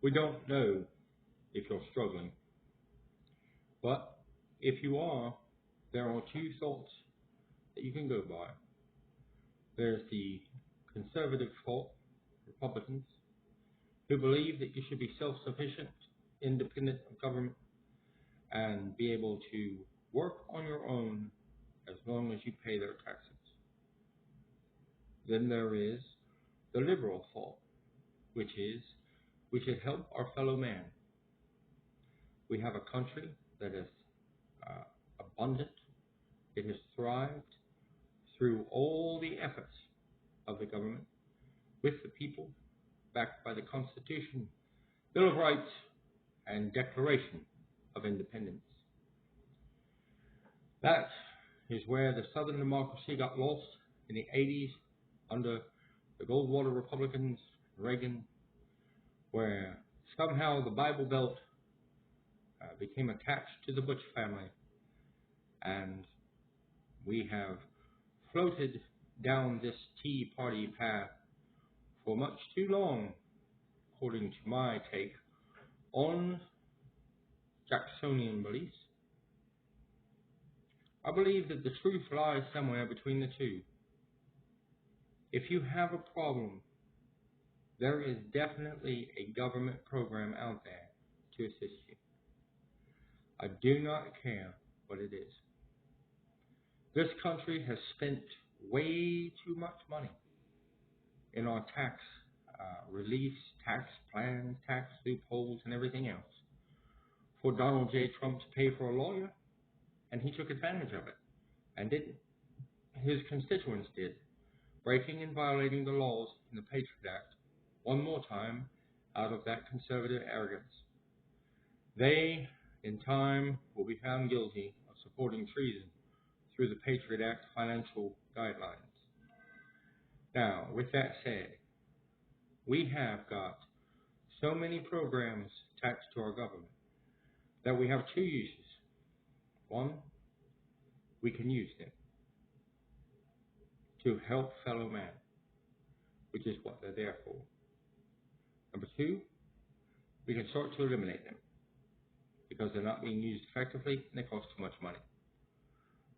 We don't know if you're struggling, but if you are, there are two thoughts that you can go by. There's the conservative thought, Republicans, who believe that you should be self-sufficient, independent of government, and be able to work on your own as long as you pay their taxes. Then there is the liberal thought, which is we should help our fellow man. We have a country that is abundant. It has thrived through all the efforts of the government, with the people, backed by the Constitution, Bill of Rights, and Declaration of Independence. That is where the Southern democracy got lost in the 80s under the Goldwater Republicans, Reagan, where somehow the Bible Belt became attached to the Bush family, and we have floated down this Tea Party path for much too long, according to my take on Jacksonian beliefs. I believe that the truth lies somewhere between the two. If you have a problem, there is definitely a government program out there to assist you. I do not care what it is. This country has spent way too much money in our tax reliefs, tax plans, tax loopholes, and everything else for Donald J. Trump to pay for a lawyer, and he took advantage of it and didn't. His constituents did, breaking and violating the laws in the Patriot Act one more time out of that conservative arrogance. They, in time, will be found guilty of supporting treason through the Patriot Act financial guidelines. Now, with that said, we have got so many programs attached to our government that we have two uses. One, we can use them to help fellow man, which is what they're there for. Number two, we can start to eliminate them because they're not being used effectively and they cost too much money.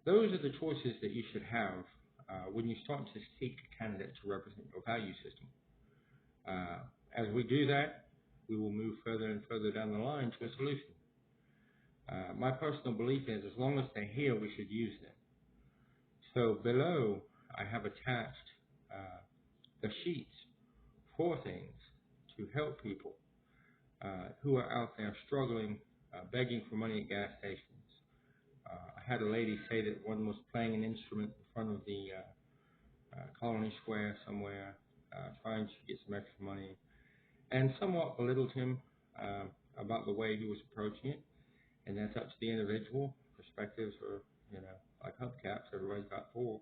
Those are the choices that you should have when you start to seek a candidate to represent your value system. As we do that, we will move further and further down the line to a solution. My personal belief is as long as they're here, we should use them. So below, I have attached the sheets for things to help people who are out there struggling, begging for money at gas stations. I had a lady say that one was playing an instrument in front of the Colony Square somewhere, trying to get some extra money, and somewhat belittled him about the way he was approaching it. And that's up to the individual. Perspectives are, like hubcaps, everybody's got four.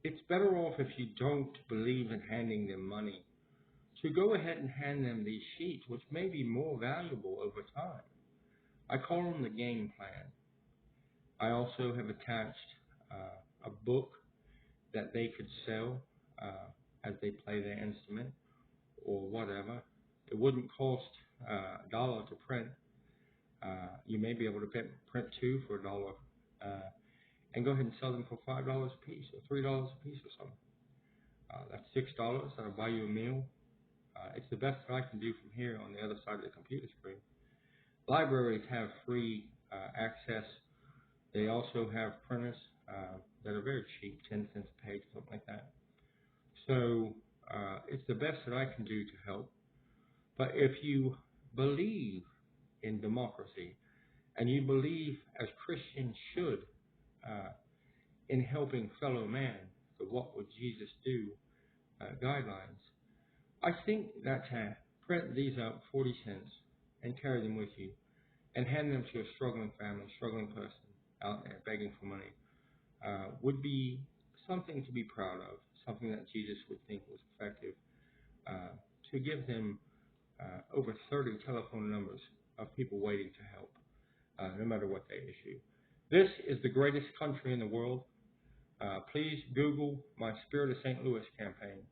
It's better off if you don't believe in handing them money to go ahead and hand them these sheets, which may be more valuable over time. I call them the game plan. I also have attached a book that they could sell as they play their instrument or whatever. It wouldn't cost $1 to print. You may be able to print two for $1 and go ahead and sell them for $5 a piece or $3 a piece or something. That's $6. That'll buy you a meal. It's the best that I can do from here on the other side of the computer screen. Libraries have free access. They also have printers that are very cheap, 10 cents a page, something like that. So it's the best that I can do to help. But if you believe in democracy and you believe, as Christians should, in helping fellow man, the What Would Jesus Do guidelines, I think that print these out 40 cents and carry them with you and hand them to a struggling family, struggling person out there begging for money would be something to be proud of, something that Jesus would think was effective, to give them over 30 telephone numbers of people waiting to help, no matter what they issue. This is the greatest country in the world. Please Google my Spirit of St. Louis campaign.